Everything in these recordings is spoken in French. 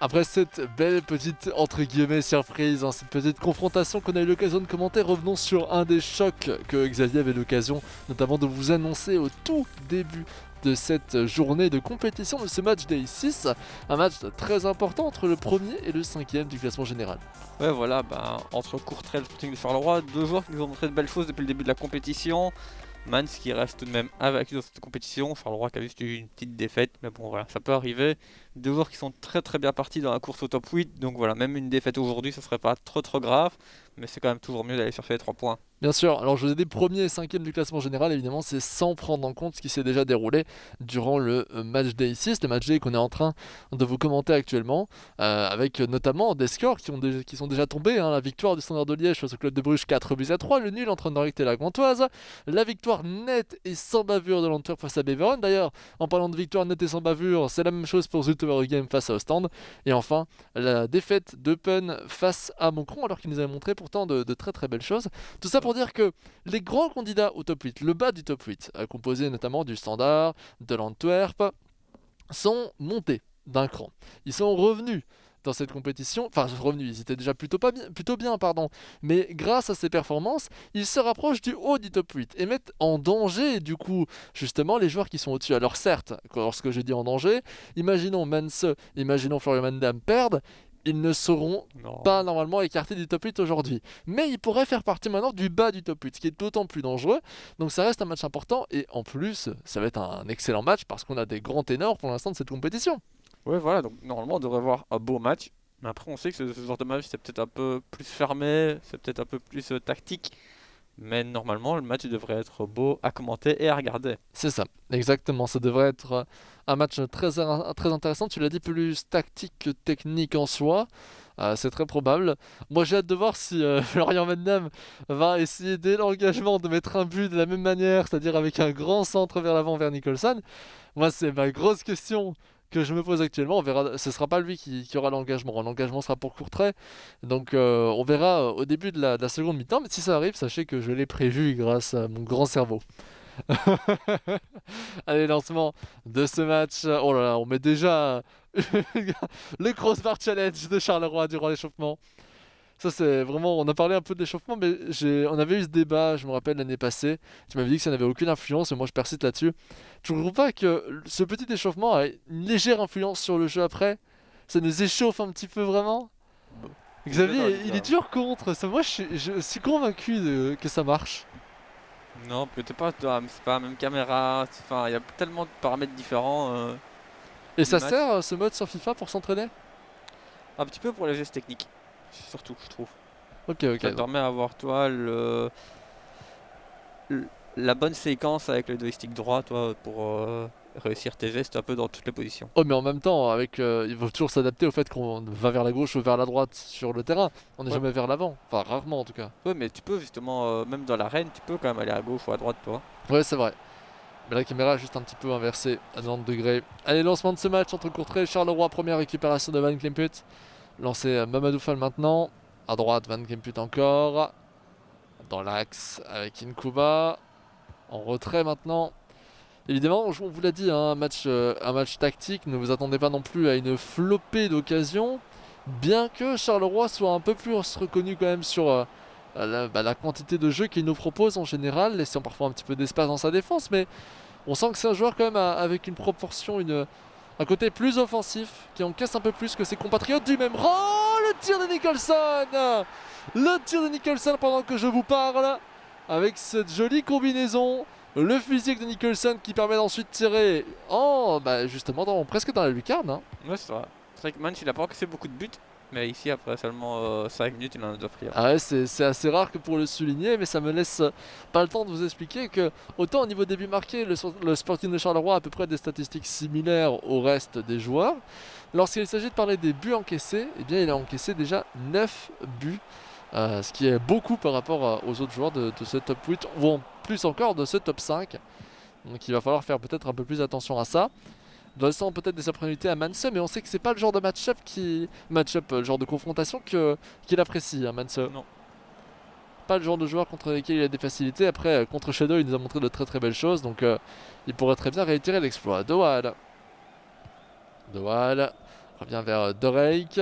Après cette belle petite entre guillemets surprise, cette petite confrontation qu'on a eu l'occasion de commenter, revenons sur un des chocs que Xavier avait l'occasion notamment de vous annoncer au tout début de cette journée de compétition de ce match Day 6, un match très important entre le premier et le cinquième du classement général. Ouais, voilà, entre Courtrai et le Sporting de Charleroi, deux joueurs qui nous ont montré de belles choses depuis le début de la compétition. Mans qui reste tout de même invaincu dans cette compétition, Charleroi qui a juste eu une petite défaite, mais bon voilà, ça peut arriver. Deux joueurs qui sont très très bien partis dans la course au top 8, donc voilà, même une défaite aujourd'hui, ça serait pas trop grave, mais c'est quand même toujours mieux d'aller chercher les 3 points. Bien sûr, alors je vous ai dit premier et cinquième du classement général, évidemment c'est sans prendre en compte ce qui s'est déjà déroulé durant le match Day 6, le match Day qu'on est en train de vous commenter actuellement, avec notamment des scores qui sont déjà tombés, la victoire du Standard de Liège face au club de Bruges 4-3, le nul entre Anderlecht et la Gantoise, la victoire nette et sans bavure de l'Antwerp face à Beveren, d'ailleurs en parlant de victoire nette et sans bavure, c'est la même chose pour Zulte Game face à Ostende, et enfin la défaite d'Eupen face à Moncron alors qu'il nous avait montré pourtant de très très belles choses, tout ça pour dire que les grands candidats au top 8, le bas du top 8, composé notamment du Standard, de l'Antwerp, sont montés d'un cran. Ils sont revenus dans cette compétition, enfin revenus, ils étaient déjà plutôt bien, mais grâce à ces performances, ils se rapprochent du haut du top 8 et mettent en danger du coup justement les joueurs qui sont au-dessus. Alors certes, lorsque je dis en danger, imaginons Mense, imaginons Florian Mandam perdent, ils ne seront pas normalement écartés du top 8 aujourd'hui. Mais ils pourraient faire partie maintenant du bas du top 8, ce qui est d'autant plus dangereux. Donc ça reste un match important et en plus, ça va être un excellent match parce qu'on a des grands ténors pour l'instant de cette compétition. Ouais, voilà, donc normalement on devrait voir un beau match, mais après on sait que ce genre de match c'est peut-être un peu plus fermé, c'est peut-être un peu plus tactique. Mais normalement, le match devrait être beau à commenter et à regarder. C'est ça, exactement. Ça devrait être un match très intéressant. Tu l'as dit, plus tactique que technique en soi. C'est très probable. Moi, j'ai hâte de voir si Florian Van Damme va essayer dès l'engagement de mettre un but de la même manière, c'est-à-dire avec un grand centre vers l'avant vers Nicholson. Moi, c'est ma grosse question que je me pose actuellement. On verra, ce sera pas lui qui aura l'engagement. L'engagement sera pour Courtrai. Donc on verra au début de la seconde mi-temps. Mais si ça arrive, sachez que je l'ai prévu grâce à mon grand cerveau. Allez, lancement de ce match. Oh là là, on met déjà le crossbar challenge de Charleroi durant l'échauffement. Ça c'est vraiment, on a parlé un peu de l'échauffement, mais on avait eu ce débat, je me rappelle l'année passée, tu m'avais dit que ça n'avait aucune influence, et moi je persiste là-dessus. Tu ne trouves pas que ce petit échauffement a une légère influence sur le jeu après? Ça nous échauffe un petit peu vraiment? Bon, Xavier, il est toujours contre, ça, moi je suis convaincu que ça marche. non, peut-être pas, c'est pas la même caméra, enfin, il y a tellement de paramètres différents Et du ça match. sert ce mode sur FIFA pour s'entraîner? Un petit peu pour les gestes techniques, surtout, je trouve. Ok, Ça te ok. permet d'avoir, toi, la bonne séquence avec le joystick droit, toi, pour réussir tes gestes un peu dans toutes les positions. Oh, mais en même temps, il faut toujours s'adapter au fait qu'on va vers la gauche ou vers la droite sur le terrain. On n'est Ouais, jamais vers l'avant. Enfin, rarement en tout cas. ouais, mais tu peux justement, même dans l'arène, tu peux quand même aller à gauche ou à droite, toi. Ouais, c'est vrai. Mais la caméra est juste un petit peu inversée à 90 degrés. Allez, lancement de ce match entre Courtrai et Charleroi. Première récupération de Van Klimput. Lancé Mamadou Fall maintenant. À droite, Van Klimput encore. Dans l'axe avec Inkuba. En retrait maintenant. Évidemment, on vous l'a dit, un match tactique. Ne vous attendez pas non plus à une flopée d'occasions. Bien que Charleroi soit un peu plus reconnu quand même sur la quantité de jeux qu'il nous propose en général, laissant parfois un petit peu d'espace dans sa défense, mais on sent que c'est un joueur quand même avec une proportion, un côté plus offensif, qui encaisse un peu plus que ses compatriotes du même rang. Le tir de Nicholson. Le tir de Nicholson pendant que je vous parle, avec cette jolie combinaison. Le physique de Nicholson qui permet d'ensuite tirer justement presque dans la lucarne. Ouais, c'est vrai. C'est vrai que Manch, il a pas encaissé beaucoup de buts, mais ici, après seulement 5 minutes, il en a déjà pris. Ah ouais, c'est assez rare que pour le souligner, mais ça me laisse pas le temps de vous expliquer que, autant au niveau des buts marqués, le Sporting de Charleroi a à peu près des statistiques similaires au reste des joueurs. Lorsqu'il s'agit de parler des buts encaissés, eh bien il a encaissé déjà 9 buts, ce qui est beaucoup par rapport aux autres joueurs de ce top 8, ou en plus encore de ce top 5. Donc il va falloir faire peut-être un peu plus attention à ça. Laissant peut-être des opportunités à Manse, mais on sait que c'est pas le genre de le genre de confrontation qu'il apprécie, Manse. Non. Pas le genre de joueur contre lesquels il a des facilités. Après, contre Shadow, il nous a montré de très très belles choses, donc il pourrait très bien réitérer l'exploit. Doal, revient vers Dorek.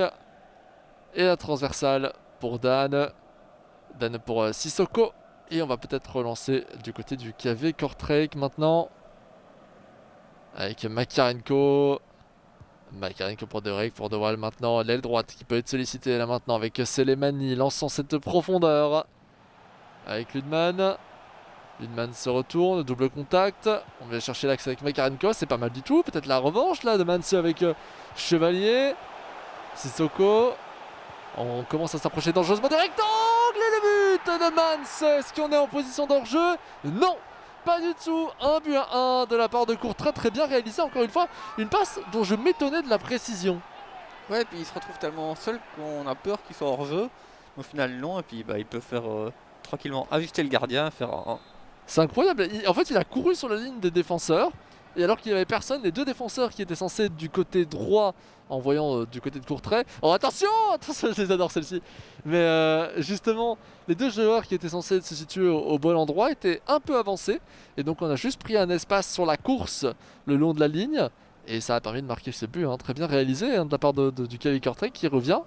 Et la transversale pour Dan. Dan pour Sissoko. Et on va peut-être relancer du côté du KV Kortrijk maintenant. Avec Makarenko. Makarenko pour Dorek, pour De Waal maintenant. L'aile droite qui peut être sollicitée là maintenant avec Selemani lançant cette profondeur. Avec Ludman. Ludman se retourne, double contact. On va chercher l'axe avec Makarenko, c'est pas mal du tout. Peut-être la revanche là de Mans avec Chevalier. Sissoko. On commence à s'approcher dangereusement du rectangle. Et le but de Mans. Est-ce qu'on est en position d'hors-jeu? Non, pas du tout. 1 but à 1 de la part de Courtrai. Très bien réalisé encore une fois. Une passe dont je m'étonnais de la précision. Ouais, et puis il se retrouve tellement seul qu'on a peur qu'il soit hors jeu. Au final, non. Et puis il peut faire tranquillement ajuster le gardien, faire un. C'est incroyable. En fait, il a couru sur la ligne des défenseurs. Et alors qu'il n'y avait personne, les deux défenseurs qui étaient censés être du côté droit en voyant du côté de Courtrai. Oh attention, attention, je les adore celle-ci. Mais justement, les deux joueurs qui étaient censés se situer au bon endroit étaient un peu avancés. Et donc on a juste pris un espace sur la course le long de la ligne. Et ça a permis de marquer ce but, très bien réalisé de la part du KV Kortrijk qui revient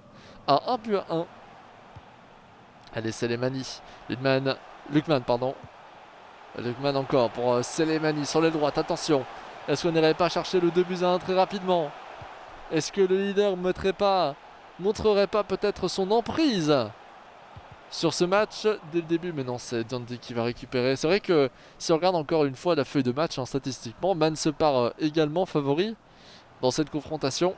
à 1 but à 1. Allez, Selemani. Lukman, pardon. Lukman encore pour Selemani sur l'aile droite, attention. Est-ce qu'on n'irait pas chercher le 2 buts à 1 très rapidement? Est-ce que le leader montrerait pas peut-être son emprise sur ce match dès le début? Mais non, c'est Dundee qui va récupérer. C'est vrai que si on regarde encore une fois la feuille de match, statistiquement, Man se part également favori dans cette confrontation.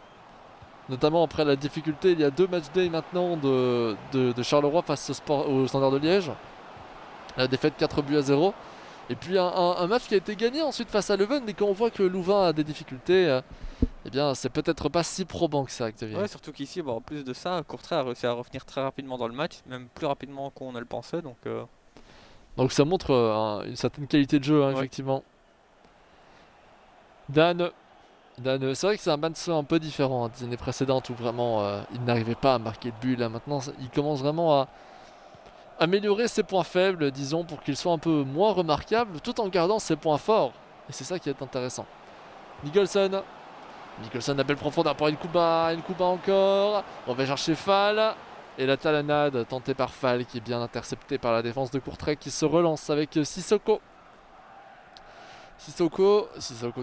Notamment après la difficulté, il y a 2 match day maintenant de Charleroi face au Standard de Liège. La défaite 4 buts à 0. Et puis un match qui a été gagné ensuite face à Leuven, mais quand on voit que Louvain a des difficultés, eh bien c'est peut-être pas si probant que ça, Xavier. Ouais, surtout qu'ici, en plus de ça, Courtrai a réussi à revenir très rapidement dans le match, même plus rapidement qu'on ne le pensait. Donc ça montre une certaine qualité de jeu, ouais. effectivement. Dan, c'est vrai que c'est un match un peu différent des années précédentes où vraiment il n'arrivait pas à marquer de but. Là maintenant, il commence vraiment à améliorer ses points faibles, disons, pour qu'ils soient un peu moins remarquables, tout en gardant ses points forts. Et c'est ça qui est intéressant. Nicholson, la belle profondeur pour Nkuba encore. On va chercher Fall. Et la talonnade tentée par Fall qui est bien interceptée par la défense de Courtrai qui se relance avec Sissoko. Sissoko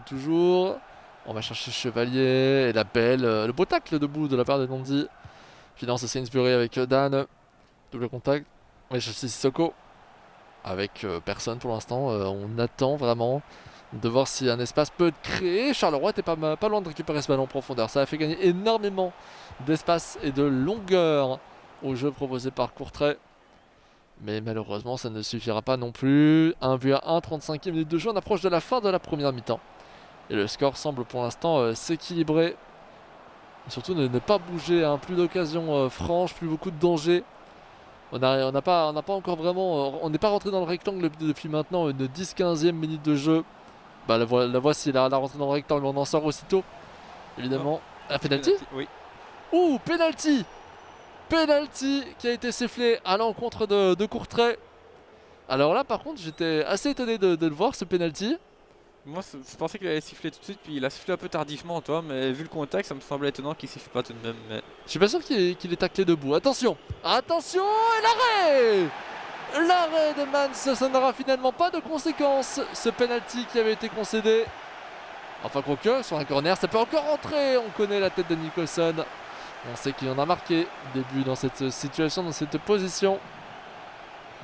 toujours. On va chercher Chevalier et le beau tacle debout de la part de Nandi. Finance Sainsbury avec Dan. Double contact. On va chercher Sissoko. Avec personne pour l'instant. On attend vraiment de voir si un espace peut être créé. Charleroi était pas loin de récupérer ce ballon en profondeur. Ça a fait gagner énormément d'espace et de longueur au jeu proposé par Courtrai. Mais malheureusement, ça ne suffira pas non plus. 1 but à 1, 35e minute de jeu. On approche de la fin de la première mi-temps. Et le score semble pour l'instant s'équilibrer. Et surtout ne pas bouger. Plus d'occasions franches, plus beaucoup de dangers. On n'a pas encore vraiment... on n'est pas rentré dans le rectangle depuis maintenant une 10-15e minute de jeu. La voici, la rentrée dans le rectangle. On en sort aussitôt. Évidemment. Un penalty ? Oui. Ouh, penalty qui a été sifflé à l'encontre de Courtrai. Alors là, par contre, j'étais assez étonné de le voir, ce penalty. Moi, je pensais qu'il allait siffler tout de suite, puis il a sifflé un peu tardivement, toi, mais vu le contact, ça me semblait étonnant qu'il siffle pas tout de même. Mais... Je suis pas sûr qu'il est taclé debout. Attention, et l'arrêt de Mans, ça n'aura finalement pas de conséquences. Ce penalty qui avait été concédé. Enfin, quoique, sur un corner, ça peut encore rentrer. On connaît la tête de Nicholson. On sait qu'il en a marqué début dans cette situation, dans cette position.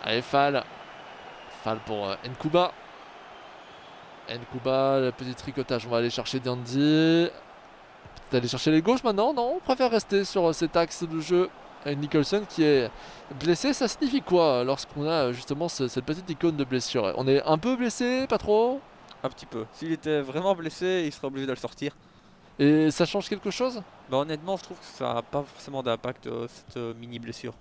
Allez, Fall pour Nkuba. Le petit tricotage. On va aller chercher Dundee. Peut-être aller chercher les gauches maintenant. Non, on préfère rester sur cet axe de jeu avec Nicholson qui est blessé. Ça signifie quoi lorsqu'on a justement cette petite icône de blessure? On est un peu blessé, pas trop? Un petit peu. S'il était vraiment blessé, il serait obligé de le sortir. Et ça change quelque chose? Honnêtement, je trouve que ça n'a pas forcément d'impact, cette mini blessure.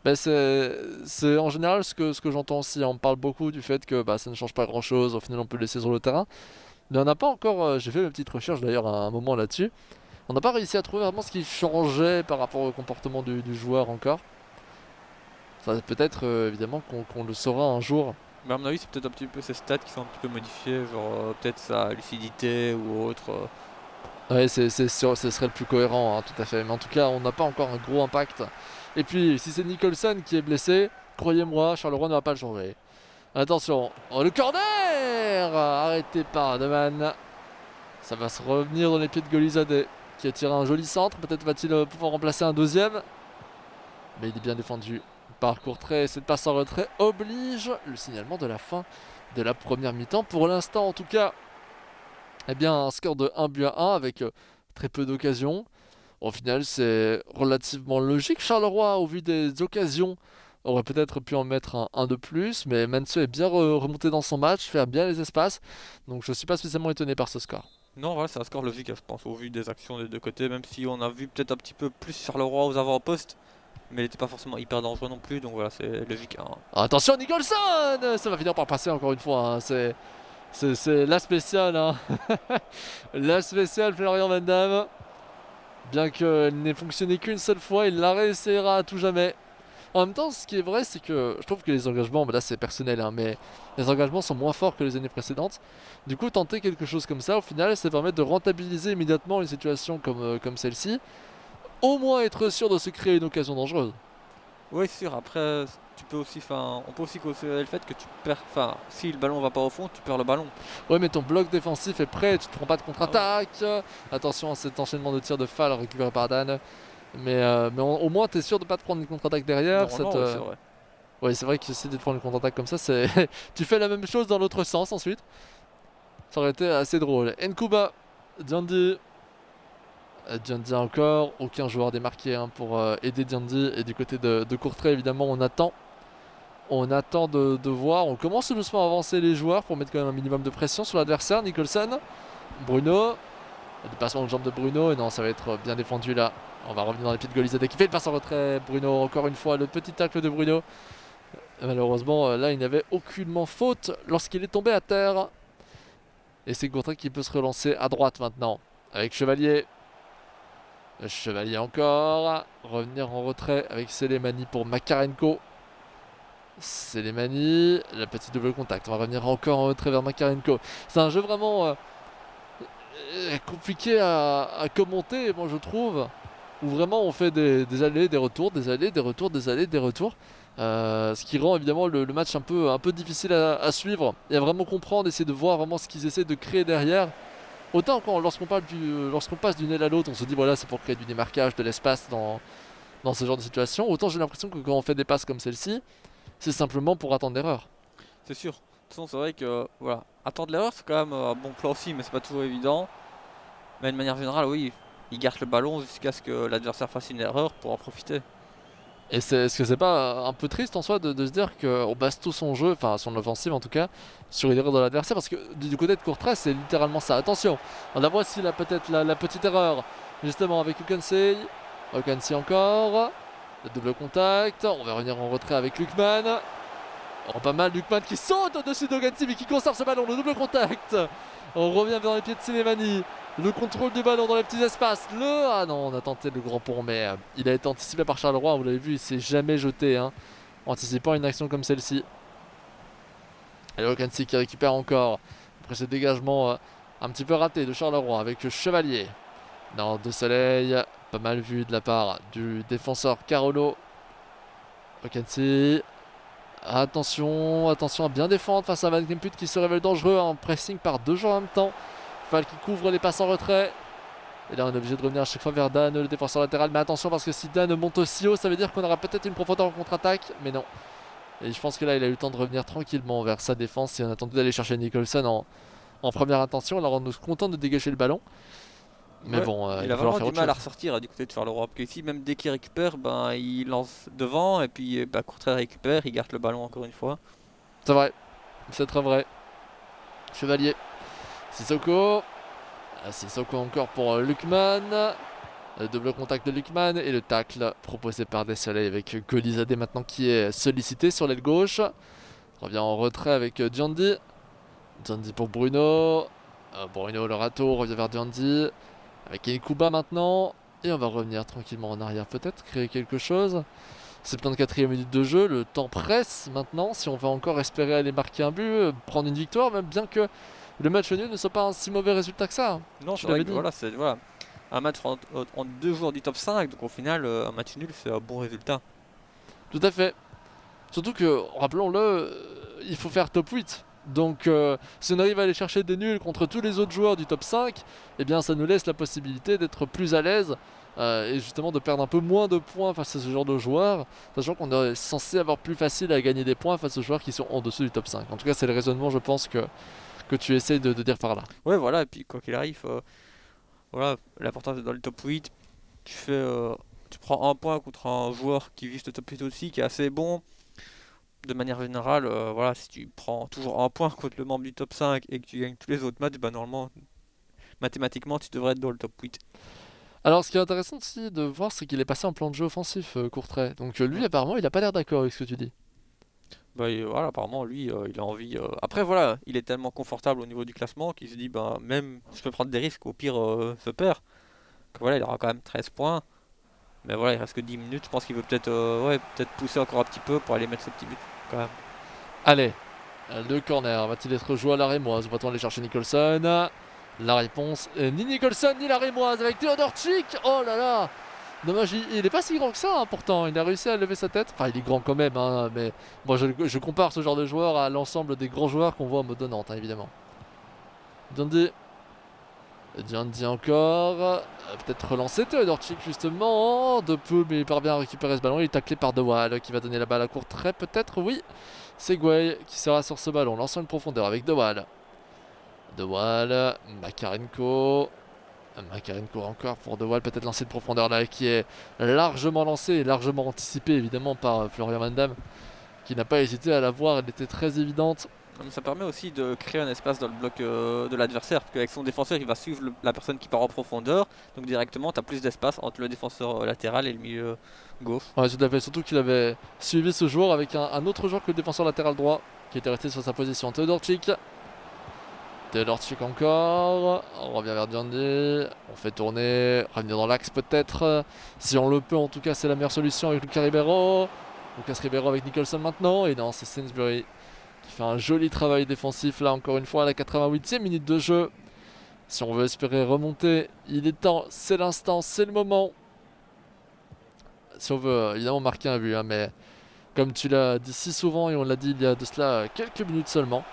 C'est en général ce que j'entends aussi. On me parle beaucoup du fait que ça ne change pas grand chose. Au final, on peut le laisser sur le terrain. Mais on n'a pas encore. J'ai fait ma petite recherche d'ailleurs à un moment là-dessus. On n'a pas réussi à trouver vraiment ce qui changeait par rapport au comportement du joueur encore. Ça peut-être évidemment qu'on le saura un jour. Mais à mon avis, c'est peut-être un petit peu ses stats qui sont un petit peu modifiés, genre peut-être sa lucidité ou autre. Ouais, c'est sûr, ce serait le plus cohérent, hein, tout à fait. Mais en tout cas, on n'a pas encore un gros impact. Et puis, si c'est Nicholson qui est blessé, croyez-moi, Charleroi ne va pas le changer. Attention, oh, le corner arrêté par Ademan. Ça va se revenir dans les pieds de Golizade, qui a tiré un joli centre. Peut-être va-t-il pouvoir remplacer un deuxième. Mais il est bien défendu par Courtrai. Cette passe en retrait oblige le signalement de la fin de la première mi-temps. Pour l'instant, en tout cas, eh bien, un score de 1-1 avec très peu d'occasions. Au final, c'est relativement logique. Charleroi, au vu des occasions, aurait peut-être pu en mettre un de plus, mais Manso est bien remonté dans son match, fait bien les espaces, donc je ne suis pas spécialement étonné par ce score. Non, ouais, c'est un score logique, je pense, au vu des actions des deux côtés, même si on a vu peut-être un petit peu plus Charleroi aux avant-postes, mais il n'était pas forcément hyper dangereux non plus, donc voilà, c'est logique, hein. Attention Nicholson. Ça va finir par passer encore une fois, hein. C'est la spéciale, hein. La spéciale Florian Van Damme. Bien qu'elle n'ait fonctionné qu'une seule fois, il la réessayera à tout jamais. En même temps, ce qui est vrai, c'est que je trouve que les engagements, là c'est personnel, hein, mais les engagements sont moins forts que les années précédentes. Du coup, tenter quelque chose comme ça, au final, ça permet de rentabiliser immédiatement une situation comme celle-ci. Au moins être sûr de se créer une occasion dangereuse. Oui, c'est sûr, après, tu peux aussi, on peut aussi considérer le fait que tu perds, si le ballon va pas au fond, tu perds le ballon. Ouais, mais ton bloc défensif est prêt, tu te prends pas de Ah ouais. contre-attaque. Attention à cet enchaînement de tirs de Fall récupéré par Dan. Mais au moins, t'es sûr de pas te prendre une contre-attaque derrière. Normalement, oui, c'est vrai. Ouais, c'est vrai que si tu te prends une contre-attaque comme ça, c'est tu fais la même chose dans l'autre sens ensuite. Ça aurait été assez drôle. Nkuba, Diandi. Diandi encore, aucun joueur démarqué, hein, pour aider Diandi. Et du côté de Courtrai, évidemment, on attend. On attend de voir. On commence doucement à avancer les joueurs pour mettre quand même un minimum de pression sur l'adversaire. Nicholson, Bruno. Le dépassement de jambe de Bruno. Et non, ça va être bien défendu là. On va revenir dans les pieds de Golizade qui fait le passe en retrait. Bruno, encore une fois, le petit tacle de Bruno. Malheureusement, là, il n'avait aucunement faute lorsqu'il est tombé à terre. Et c'est Courtrai qui peut se relancer à droite maintenant. Avec Chevalier. Chevalier encore. Revenir en retrait avec Selemani pour Makarenko. Selemani. La petite double contact. On va revenir encore en retrait vers Makarenko. C'est un jeu vraiment compliqué à commenter, moi je trouve. Où vraiment on fait des allers, des retours, des allers, des retours, des allers, des retours. Ce qui rend évidemment le match un peu difficile à suivre et à vraiment comprendre, essayer de voir vraiment ce qu'ils essaient de créer derrière. Autant lorsqu'on passe d'une aile à l'autre, on se dit voilà, c'est pour créer du démarquage, de l'espace dans ce genre de situation. Autant j'ai l'impression que quand on fait des passes comme celle-ci, c'est simplement pour attendre l'erreur. C'est sûr. De toute façon, c'est vrai que, voilà, attendre l'erreur, c'est quand même un bon plan aussi, mais c'est pas toujours évident. Mais de manière générale, oui, il garde le ballon jusqu'à ce que l'adversaire fasse une erreur pour en profiter. Et est-ce que c'est pas un peu triste en soi de se dire qu'on base tout son jeu, enfin son offensive en tout cas, sur une erreur de l'adversaire? Parce que du côté de Courtrai, c'est littéralement ça. Attention, on la voit ici peut-être la petite erreur, justement avec Ukansei. Ukansei encore, le double contact, on va revenir en retrait avec Lukman. Oh, pas mal, Lukman qui saute au-dessus d'Ukansei mais qui conserve ce ballon, le double contact. On revient vers les pieds de Selemani. Le contrôle du ballon dans les petits espaces. Ah non, on a tenté le grand pont, mais il a été anticipé par Charleroi. Vous l'avez vu, il s'est jamais jeté, hein, anticipant une action comme celle-ci. Et Okansi qui récupère encore. Après ce dégagement un petit peu raté de Charleroi avec Chevalier. Non, De Soleil, pas mal vu de la part du défenseur Carolo. Okansi. Attention à bien défendre face à Van Kemput qui se révèle dangereux en pressing par deux joueurs en même temps. Fall qui couvre les passes en retrait. Et là on est obligé de revenir à chaque fois vers Dan, le défenseur latéral. Mais attention parce que si Dan monte aussi haut, ça veut dire qu'on aura peut-être une profondeur en contre-attaque. Mais non. Et je pense que là il a eu le temps de revenir tranquillement vers sa défense. Et on a tenté d'aller chercher Nicholson en première intention. Alors on est content de dégager le ballon. Mais Ouais, bon, il il a va falloir vraiment faire du autre mal à chose. ressortir du côté de Charleroi. Parce qu'ici, même dès qu'il récupère, il lance devant et puis Courtrai récupère, il garde le ballon encore une fois. C'est vrai. C'est très vrai. Chevalier. Sissoko. Sissoko encore pour Lukman. Le double contact de Lukman et le tacle proposé par Desoleil avec Golizade maintenant qui est sollicité sur l'aile gauche. Revient en retrait avec Diandi. Diandi pour Bruno. Bruno le râteau revient vers Diandi. Avec Nkuba maintenant. Et on va revenir tranquillement en arrière peut-être, créer quelque chose. 74e minute de jeu, le temps presse maintenant. Si on va encore espérer aller marquer un but, prendre une victoire, même bien que le match nul ne soit pas un si mauvais résultat que ça. Non, Tu c'est vrai l'avais que dit. voilà, c'est voilà, un match en deux joueurs du top 5, donc au final, un match nul, c'est un bon résultat. Tout à fait. Surtout que, rappelons-le, il faut faire top 8. Donc, si on arrive à aller chercher des nuls contre tous les autres joueurs du top 5, eh bien, ça nous laisse la possibilité d'être plus à l'aise et justement de perdre un peu moins de points face à ce genre de joueurs, sachant qu'on est censé avoir plus facile à gagner des points face aux joueurs qui sont en dessous du top 5. En tout cas, c'est le raisonnement, je pense, que tu essaies de dire par là. Ouais, voilà, et puis quoi qu'il arrive, voilà, l'important c'est dans le top 8, tu fais, tu prends un point contre un joueur qui vise le top 8 aussi, qui est assez bon. De manière générale, voilà, si tu prends toujours un point contre le membre du top 5 et que tu gagnes tous les autres matchs, bah normalement, mathématiquement, tu devrais être dans le top 8. Alors, ce qui est intéressant aussi de voir, c'est qu'il est passé en plan de jeu offensif, Courtrai. Donc, lui, Ouais. apparemment, il a pas l'air d'accord avec ce que tu dis. Bah, et voilà, apparemment, lui, il a envie. Après, voilà, il est tellement confortable au niveau du classement qu'il se dit, bah, même je peux prendre des risques, au pire, se perd. Que voilà, il aura quand même 13 points. Mais voilà, il reste que 10 minutes. Je pense qu'il veut peut-être ouais, peut-être pousser encore un petit peu pour aller mettre ce petit but quand même. Allez, le corner va-t-il être joué à la rémoise? Va-t-on aller chercher Nicholson? La réponse est ni Nicholson ni la rémoise avec Theodorchik. Oh là là! Dommage, il est pas si grand que ça, hein, pourtant. Il a réussi à lever sa tête. Enfin, il est grand quand même, hein, mais moi je compare ce genre de joueur à l'ensemble des grands joueurs qu'on voit en mode Nantes, hein, évidemment. Dundee. Dundee encore. Peut-être relancer Theodorchik justement. De peu, mais il parvient à récupérer ce ballon. Il est taclé par De Waal qui va donner la balle à Courtrai, peut-être, oui. C'est Guay qui sera sur ce ballon, lançant une profondeur avec De Waal. De Waal, Makarenko. Makarenko encore pour De Waal, peut-être lancer de profondeur là qui est largement lancé et largement anticipé évidemment par Florian Van Damme qui n'a pas hésité à la voir, elle était très évidente. Ça permet aussi de créer un espace dans le bloc de l'adversaire, parce qu'avec son défenseur, il va suivre la personne qui part en profondeur, donc directement, tu as plus d'espace entre le défenseur latéral et le milieu gauche. Ouais, tout à fait, surtout qu'il avait suivi ce joueur avec un autre joueur que le défenseur latéral droit qui était resté sur sa position. Theodorchik. Theodorchik encore. On revient vers Dundee. On fait tourner. Revenir dans l'axe peut-être. Si on le peut, en tout cas, c'est la meilleure solution avec Lucas Ribeiro. Lucas Ribeiro avec Nicholson maintenant. Et non, c'est Sainsbury qui fait un joli travail défensif là, encore une fois, à la 88e minute de jeu. Si on veut espérer remonter, il est temps, c'est l'instant, c'est le moment. Si on veut évidemment marquer un but, hein, mais comme tu l'as dit si souvent et on l'a dit il y a de cela quelques minutes seulement,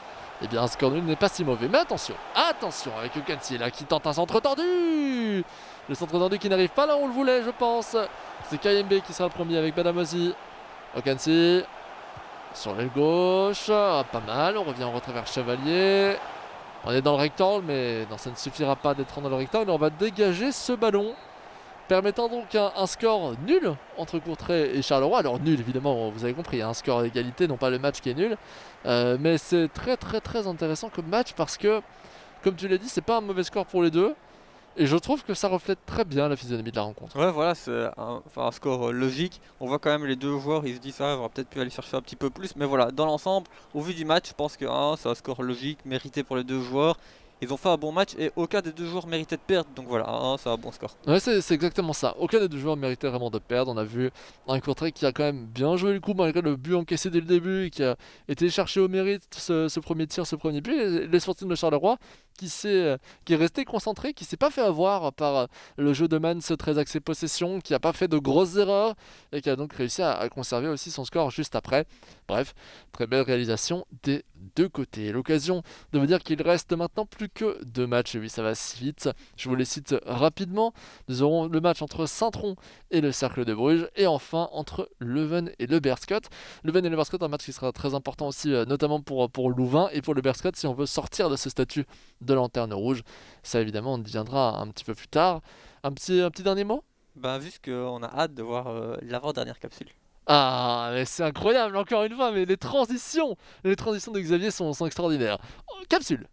eh bien un score nul n'est pas si mauvais. Mais attention, attention avec Okansi là qui tente un centre tendu. Le centre tendu qui n'arrive pas là où on le voulait, je pense. C'est KMB qui sera le premier avec Badamosi. Okansi sur l'aile gauche, pas mal. On revient en retrait vers Chevalier. On est dans le rectangle, mais non, ça ne suffira pas d'être dans le rectangle. On va dégager ce ballon, permettant donc un score nul entre Courtrai et Charleroi. Alors nul, évidemment, vous avez compris, un score d'égalité, non pas le match qui est nul. Mais c'est très très très intéressant comme match parce que, comme tu l'as dit, c'est pas un mauvais score pour les deux. Et je trouve que ça reflète très bien la physionomie de la rencontre. Ouais, voilà, c'est enfin, un score logique. On voit quand même les deux joueurs, ils se disent ça, on aurait peut-être pu aller chercher un petit peu plus. Mais voilà, dans l'ensemble, au vu du match, je pense que c'est un score logique, mérité pour les deux joueurs. Ils ont fait un bon match et aucun des deux joueurs méritait de perdre. Donc voilà, c'est un bon score. Ouais, c'est exactement ça. Aucun des deux joueurs méritait vraiment de perdre. On a vu un Courtrai qui a quand même bien joué le coup malgré le but encaissé dès le début et qui a été cherché au mérite ce premier tir, ce premier but. Et les sorties de Charleroi qui est resté concentré, qui s'est pas fait avoir par le jeu de Mans très axé possession, qui a pas fait de grosses erreurs et qui a donc réussi à conserver aussi son score juste après. Bref, très belle réalisation des deux côtés. L'occasion de me dire qu'il reste maintenant plus que deux matchs. Et oui, ça va si vite. Je vous les cite rapidement. Nous aurons le match entre Saint-Tron et le Cercle de Bruges. Et enfin entre Leuven et le Berscott. Leuven et le Berscott, un match qui sera très important aussi, notamment pour Louvain et pour le Berscott si on veut sortir de ce statut de lanterne rouge. Ça évidemment, on y viendra un petit peu plus tard. Un petit dernier mot? Ben, juste qu'on a hâte de voir l'avant-dernière capsule. Ah, mais c'est incroyable, encore une fois, mais les transitions de Xavier sont extraordinaires. Oh, capsule.